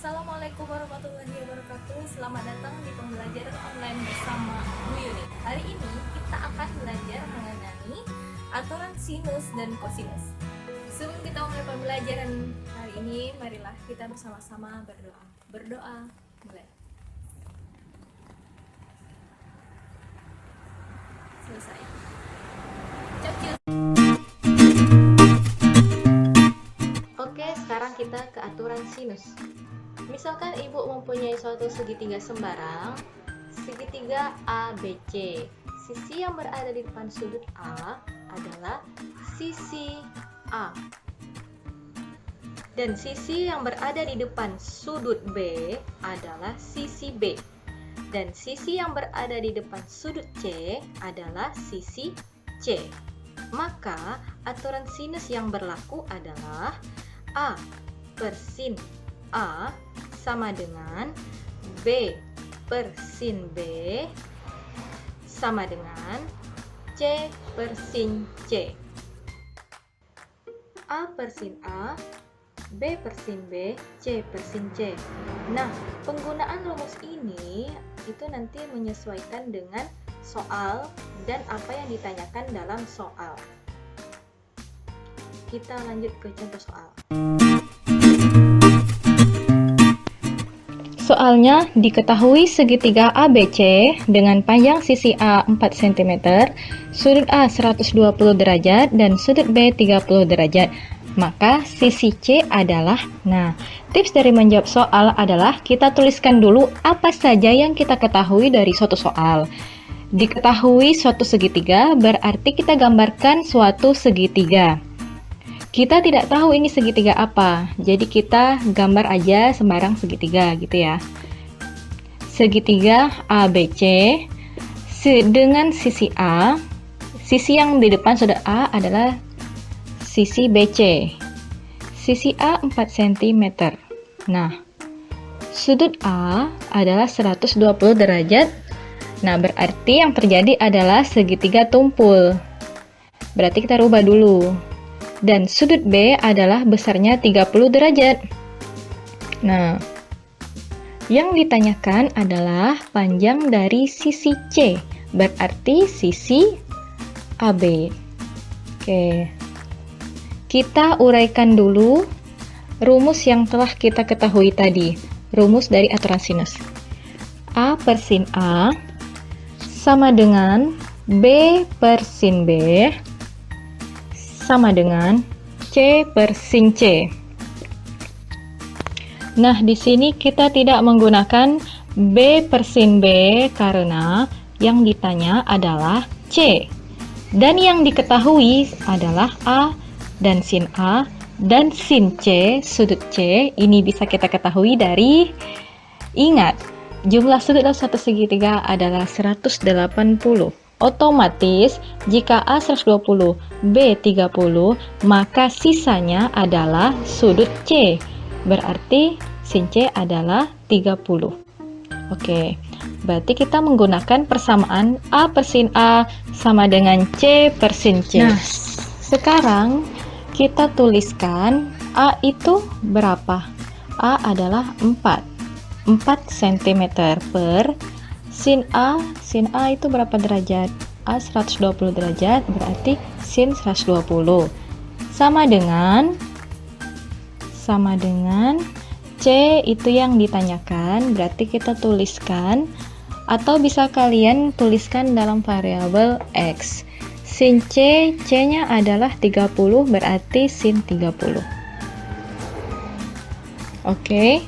Assalamualaikum warahmatullahi wabarakatuh. Selamat datang di pembelajaran online bersama Bu Yuni. Hari ini kita akan belajar mengenai aturan sinus dan kosinus. Sebelum kita mulai pembelajaran hari ini, marilah kita bersama-sama berdoa. Berdoa, mulai. Selesai. Cocok. Oke, sekarang kita ke aturan sinus. Misalkan ibu mempunyai suatu segitiga sembarang, segitiga ABC. Sisi yang berada di depan sudut A adalah sisi A. Dan sisi yang berada di depan sudut B adalah sisi B. Dan sisi yang berada di depan sudut C adalah sisi C. Maka aturan sinus yang berlaku adalah A per sin A sama dengan B per sin B sama dengan C per sin C. A per sin A, B per sin B, C per sin C. Nah, penggunaan rumus ini itu nanti menyesuaikan dengan soal dan apa yang ditanyakan dalam soal. Kita lanjut ke contoh soal. Soalnya, diketahui segitiga ABC dengan panjang sisi A 4 cm, sudut A 120 derajat, dan sudut B 30 derajat. Maka sisi C adalah, tips dari menjawab soal adalah kita tuliskan dulu apa saja yang kita ketahui dari suatu soal. Diketahui suatu segitiga, berarti kita gambarkan suatu segitiga. Kita tidak tahu ini segitiga apa, jadi kita gambar aja sembarang segitiga gitu ya. Segitiga ABC dengan sisi A, sisi yang di depan sudut A adalah sisi BC. Sisi A 4 cm. Nah, sudut A adalah 120 derajat. Nah, berarti yang terjadi adalah segitiga tumpul. Berarti kita rubah dulu. Dan sudut B adalah besarnya 30 derajat. Nah, yang ditanyakan adalah panjang dari sisi C, berarti sisi AB. Oke. Kita uraikan dulu rumus yang telah kita ketahui tadi, rumus dari aturan sinus. A per sin A sama dengan B per sin B sama dengan C per sin C. Nah, di sini kita tidak menggunakan B per sin B karena yang ditanya adalah C. Dan yang diketahui adalah A dan sin A dan sin C, sudut C. Ini bisa kita ketahui dari, ingat, jumlah sudut dalam satu segitiga adalah 180. Otomatis, jika A 120, B 30, maka sisanya adalah sudut C. Berarti sin C adalah 30. Oke, berarti kita menggunakan persamaan A per sin A sama dengan C per sin C. Nah, sekarang kita tuliskan A itu berapa? A adalah 4 cm per sin A itu berapa derajat? A 120 derajat, berarti sin 120. Sama dengan C itu yang ditanyakan, berarti kita tuliskan, atau bisa kalian tuliskan dalam variabel X. Sin C, C-nya adalah 30, berarti sin 30. Oke.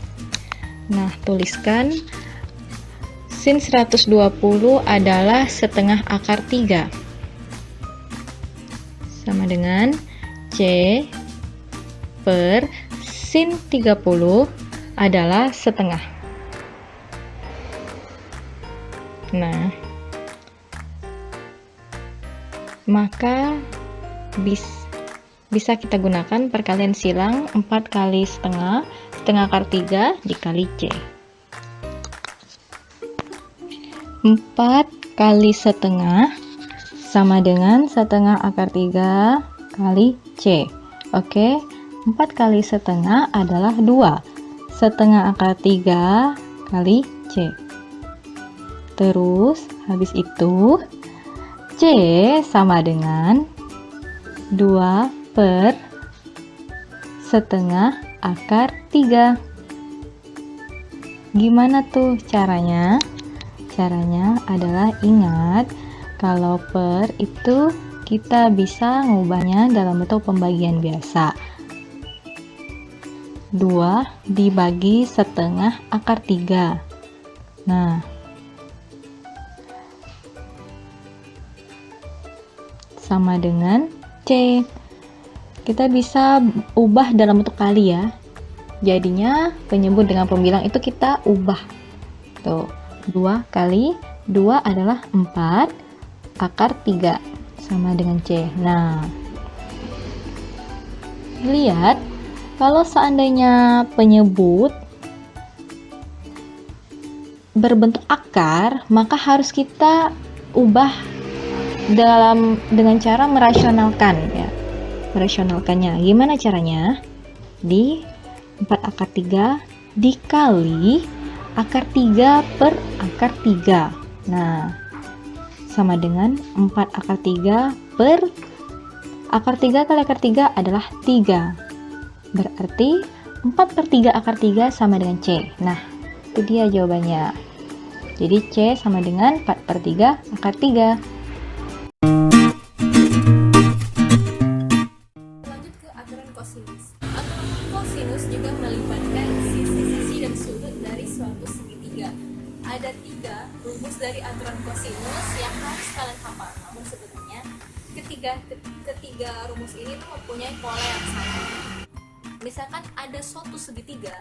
Nah, tuliskan sin 120 adalah setengah akar 3. Sama dengan C per sin 30 adalah setengah. Nah, maka bisa kita gunakan perkalian silang 4 kali setengah akar 3 dikali C. 4 kali setengah sama dengan setengah akar 3 kali C. Oke, 4 kali setengah adalah 2. setengah akar 3 kali C. Terus habis itu C sama dengan 2 per setengah akar 3. Gimana tuh caranya? Caranya adalah ingat kalau per itu kita bisa ngubahnya dalam bentuk pembagian biasa. 2 dibagi setengah akar 3. Nah, sama dengan C. Kita bisa ubah dalam bentuk kali ya. Jadinya penyebut dengan pembilang itu kita ubah. Tuh, 2 kali 2 adalah 4 akar 3 sama dengan C. Nah, lihat kalau seandainya penyebut berbentuk akar, maka harus kita ubah dengan cara merasionalkan ya. Merasionalkannya. Gimana caranya? Di 4 akar 3 dikali akar 3 per akar 3. Nah, sama dengan 4 akar 3 per akar 3 kali akar 3 adalah 3. Berarti 4 per 3 akar 3 sama dengan C. Nah, itu dia jawabannya. Jadi C sama dengan 4 per 3 akar 3. Lanjut ke aturan kosinus. Aturan kosinus juga melibatkan sisi-sisi dan sudut dari suatu segitiga. Ada 3 rumus dari aturan kosinus yang harus kalian hafal. Namun sebenarnya ketiga rumus ini mempunyai pola yang sama. Misalkan ada suatu segitiga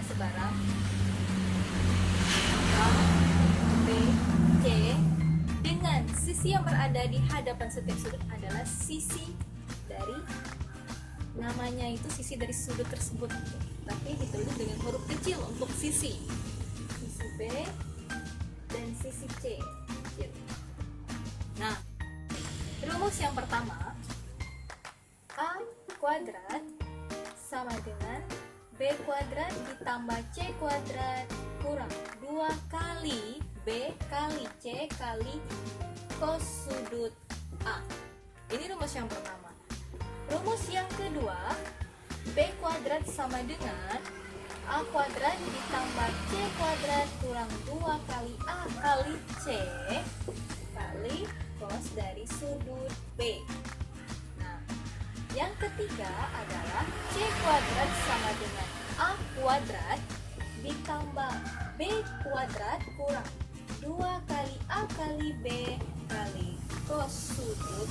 sebarang A, B, C dengan sisi yang berada di hadapan setiap sudut adalah sisi dari namanya itu sisi dari sudut tersebut, tapi ditulis dengan huruf kecil untuk sisi B dan sisi C. Nah, rumus yang pertama, A kuadrat sama dengan B kuadrat ditambah C kuadrat kurang 2 kali B kali C kali cos sudut A. Ini rumus yang pertama. Rumus yang kedua, B kuadrat sama dengan A kuadrat ditambah C kuadrat kurang 2 kali A kali C kali cos dari sudut B. Nah, yang ketiga adalah C kuadrat sama dengan A kuadrat ditambah B kuadrat kurang 2 kali A kali B kali cos sudut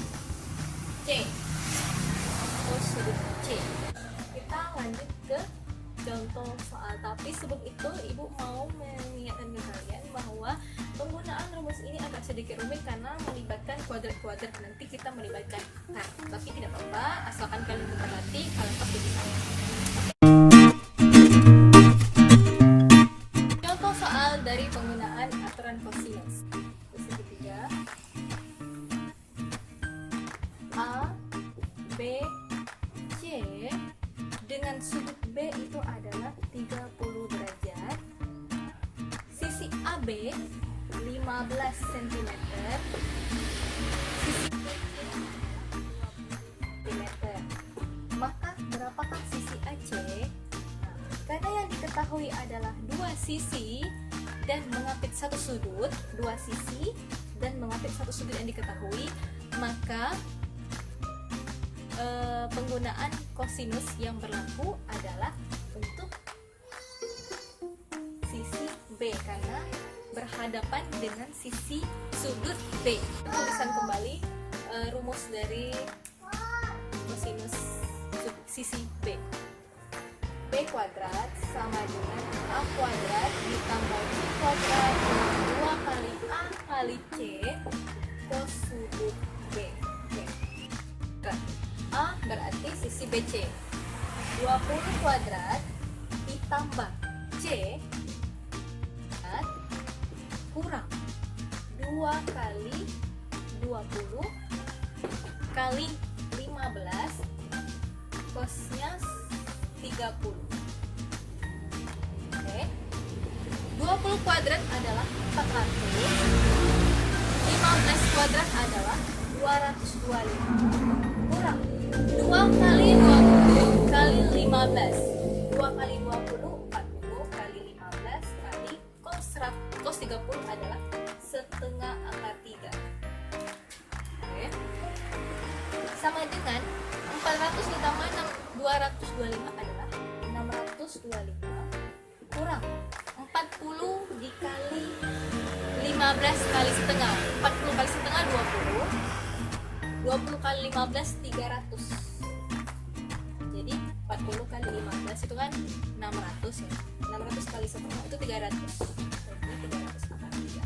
C. Cos sudut C. Kita lanjut ke contoh soal, tapi sebelum itu Ibu mau mengingatkan ke kalian bahwa penggunaan rumus ini agak sedikit rumit karena melibatkan kuadrat-kuadrat. Nanti kita melibatkan akar, tapi tidak apa-apa, asalkan kalian memperhati, kalian pasti bisa. Contoh soal dari penggunaan aturan kosinus. Ketiga, A, B, C dengan sudut B itu adalah 30 derajat. Sisi AB 15 cm. Sisi B 20 cm. Maka berapakah sisi AC? Nah, karena yang diketahui adalah dua sisi dan mengapit satu sudut, dua sisi dan mengapit satu sudut yang diketahui, maka penggunaan kosinus yang berlaku adalah untuk sisi B karena berhadapan dengan sisi sudut B. Tulisan kembali rumus dari kosinus sisi B. B kuadrat sama dengan A kuadrat ditambah C kuadrat 2 kali A kali C cos sudut B. A berarti sisi BC 20 kuadrat ditambah C kurang 2 kali 20 kali 15 cosnya 30. Oke. 20 kuadrat adalah 400. 15 kuadrat adalah 225. Kurang 2 kali 20 kali 15. 2 kali 20 40 kali 15 kali cos 30 adalah setengah akar 3. Oke. Sama dengan 400 ditambah 225 adalah 625 kurang 40 dikali 15 kali setengah. 40 kali setengah 20. 20 kali 15 300. Jadi 40 kali 15 itu kan 600 ya. 600 kali setengah itu 300. Jadi 300 akar 3.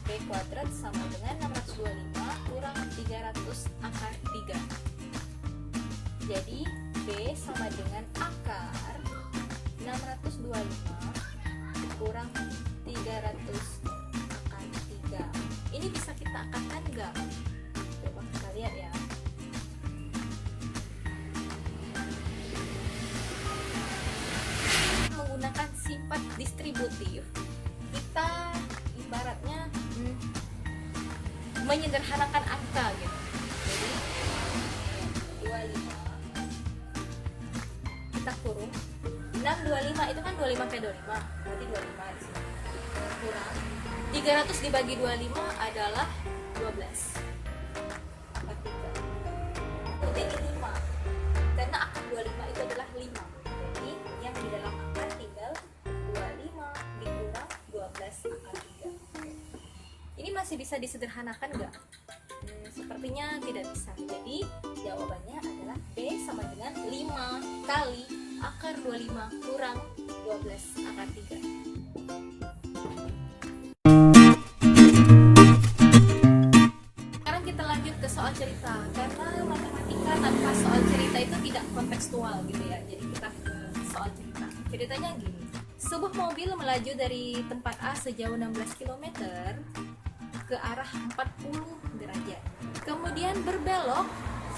B kuadrat sama dengan 625 kurang 300 akar 3. Jadi B sama dengan akar 625 kurang 300 akar 3. Ini bisa kita akarkan enggak? Coba kita lihat ya. Menggunakan sifat distributif, kita ibaratnya menyederhanakan angka gitu. Jadi 25 kita kurung 625 itu kan 25 kali 25 berarti 25 di sini. Kurang 300 dibagi 25 adalah 12. Ini 5 karena akar 25 itu adalah 5. Jadi yang di dalam akar tinggal 25 dikurang 12 akar 3. Ini masih bisa disederhanakan nggak? Sepertinya tidak bisa. Jadi jawabannya adalah B sama dengan 5 kali akar 25 kurang 12 akar 3. Sekarang kita lanjut ke soal cerita. Karena matematika tanpa soal cerita itu tidak kontekstual gitu ya. Jadi kita ke soal cerita. Ceritanya gini. Sebuah mobil melaju dari tempat A sejauh 16 km ke arah 40 derajat. Kemudian berbelok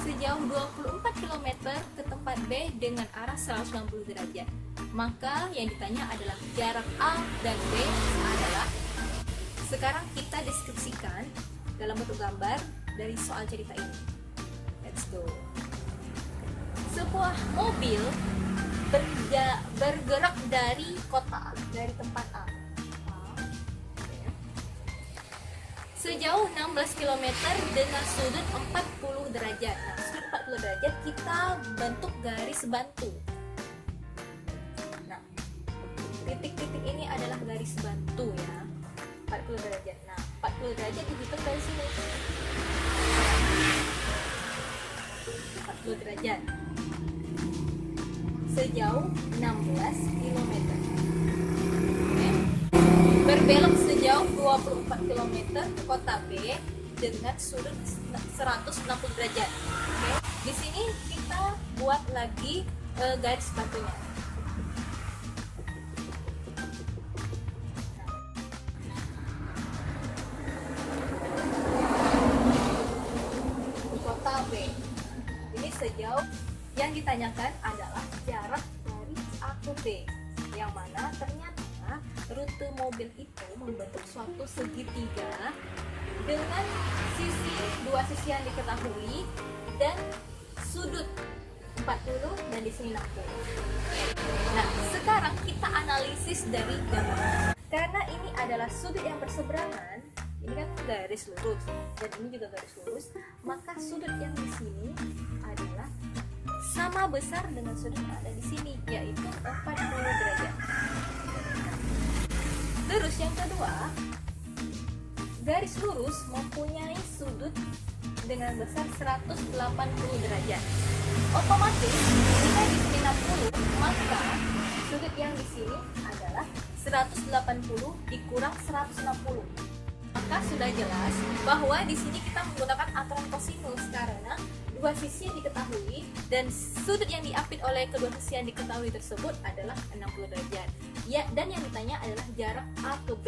sejauh 24 km ke tempat B dengan arah 190 derajat. Maka yang ditanya adalah jarak A dan B adalah. Sekarang kita deskripsikan dalam bentuk gambar dari soal cerita ini. Let's go. Sebuah mobil bergerak dari kota A, dari tempat A. Sejauh 16 km dengan sudut 40 derajat. Nah, sudut 40 derajat kita bentuk garis bantu. Nah, titik-titik ini adalah garis bantu ya. 40 derajat. Nah, 40 derajat dihitung dari sini. 40 derajat. Sejauh 16 km. Berbelok sejauh 24 km ke kota B dengan sudut 160 derajat. Oke. Di sini kita buat lagi garis bantunya. Kota B. Ini sejauh yang ditanyakan adalah jarak dari A ke B, yang mana ternyata rute mobil itu membentuk suatu segitiga dengan dua sisi yang diketahui dan sudut 40 dan di sini 60. Nah, sekarang kita analisis dari gambar. Karena ini adalah sudut yang berseberangan, ini kan garis lurus dan ini juga garis lurus, maka sudut yang di sini adalah sama besar dengan sudut yang ada di sini, yaitu 40 derajat. Terus yang kedua, garis lurus mempunyai sudut dengan besar 180 derajat. Otomatis jika di sini 60, maka sudut yang di sini adalah 180 dikurang 160. Maka sudah jelas bahwa di sini kita menggunakan aturan kosinus karena dua sisi yang diketahui dan sudut yang diapit oleh kedua sisi yang diketahui tersebut adalah 60 derajat. Ya, dan yang ditanya adalah jarak A ke B,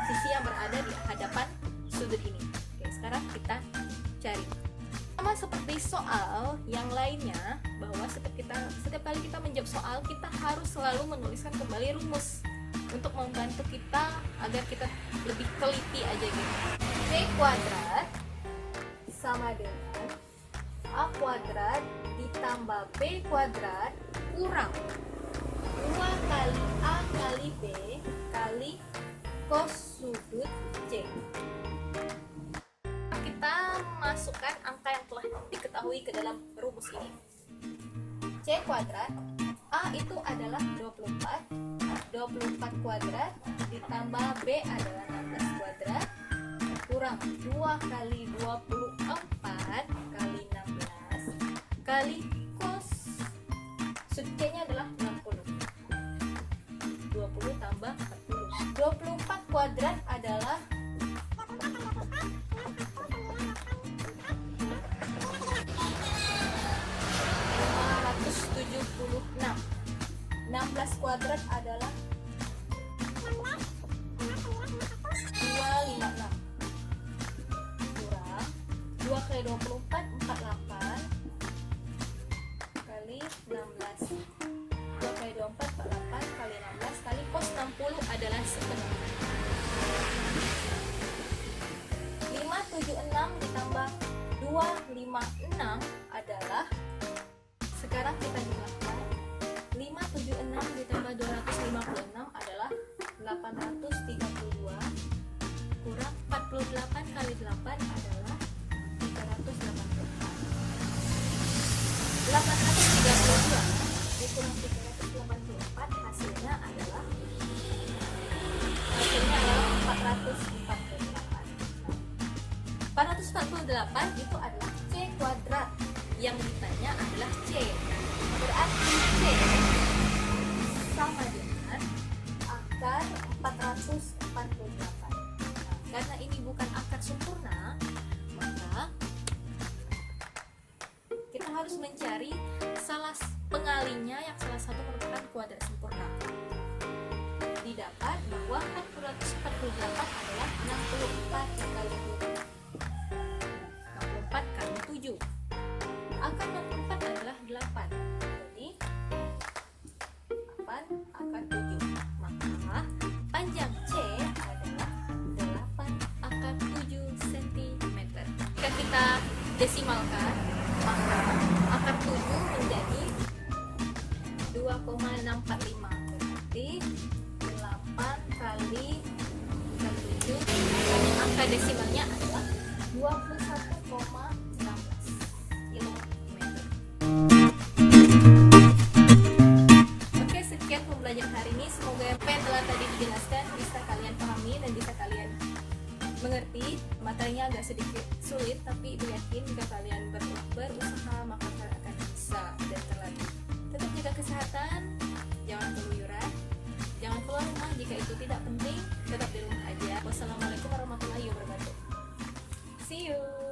sisi yang berada di hadapan sudut ini. Oke, sekarang kita cari. Sama seperti soal yang lainnya, bahwa setiap kali kita menjawab soal, kita harus selalu menuliskan kembali rumus untuk membantu kita agar kita lebih teliti aja gitu. B kuadrat sama dengan A kuadrat ditambah B kuadrat kurang 2 kali A kali B kali cos sudut C. Kita masukkan angka yang telah diketahui ke dalam rumus ini. C kuadrat, A itu adalah 24 kuadrat ditambah B adalah 16 kuadrat kurang 2 kali 24 kali 16 kali cos sudut C-nya adalah 60. 20 tambah 40. 24 kuadrat adalah 576. 16 kuadrat adalah 256 kurang 2 kali 24 48 kali 16 2 kali 24 48 kali 16 kali cos 60 adalah sepenuh. 576 ditambah 256 adalah, sekarang kita jumlahkan. 576 ditambah 256 adalah 832 kurang 48 kali 8 adalah 384. 832 dikurang 384 hasilnya adalah 448. 448 itu adalah C kuadrat, yang ditanya adalah C. Berarti C sama dengan akar 448. Karena ini bukan akar sempurna, maka kita harus mencari salah pengalinya yang salah satu merupakan kuadrat sempurna. Didapat bahwa 448 adalah 64 kali 64 kali 7. Akar 64 adalah 8. Jadi 8 akar 7. Maka panjang C adalah 8 akar 7 cm. Jika kita desimalkan, maka akar 7 menjadi 2,645. Berarti 8 kali 7, angka desimalnya adalah 21,16 km. Oke, sekian pembelajaran hari ini. Semoga apa yang telah tadi dijelaskan bisa kalian pahami dan bisa kalian mengerti. Materinya agak sedikit sulit, tapi ibu yakin jika kalian berusaha maka kalian akan bisa dan terlatih. Tetap jaga kesehatan, jangan keluyuran, jangan keluar rumah jika itu tidak penting, tetap di rumah aja. Wassalamualaikum warahmatullahi wabarakatuh. See you.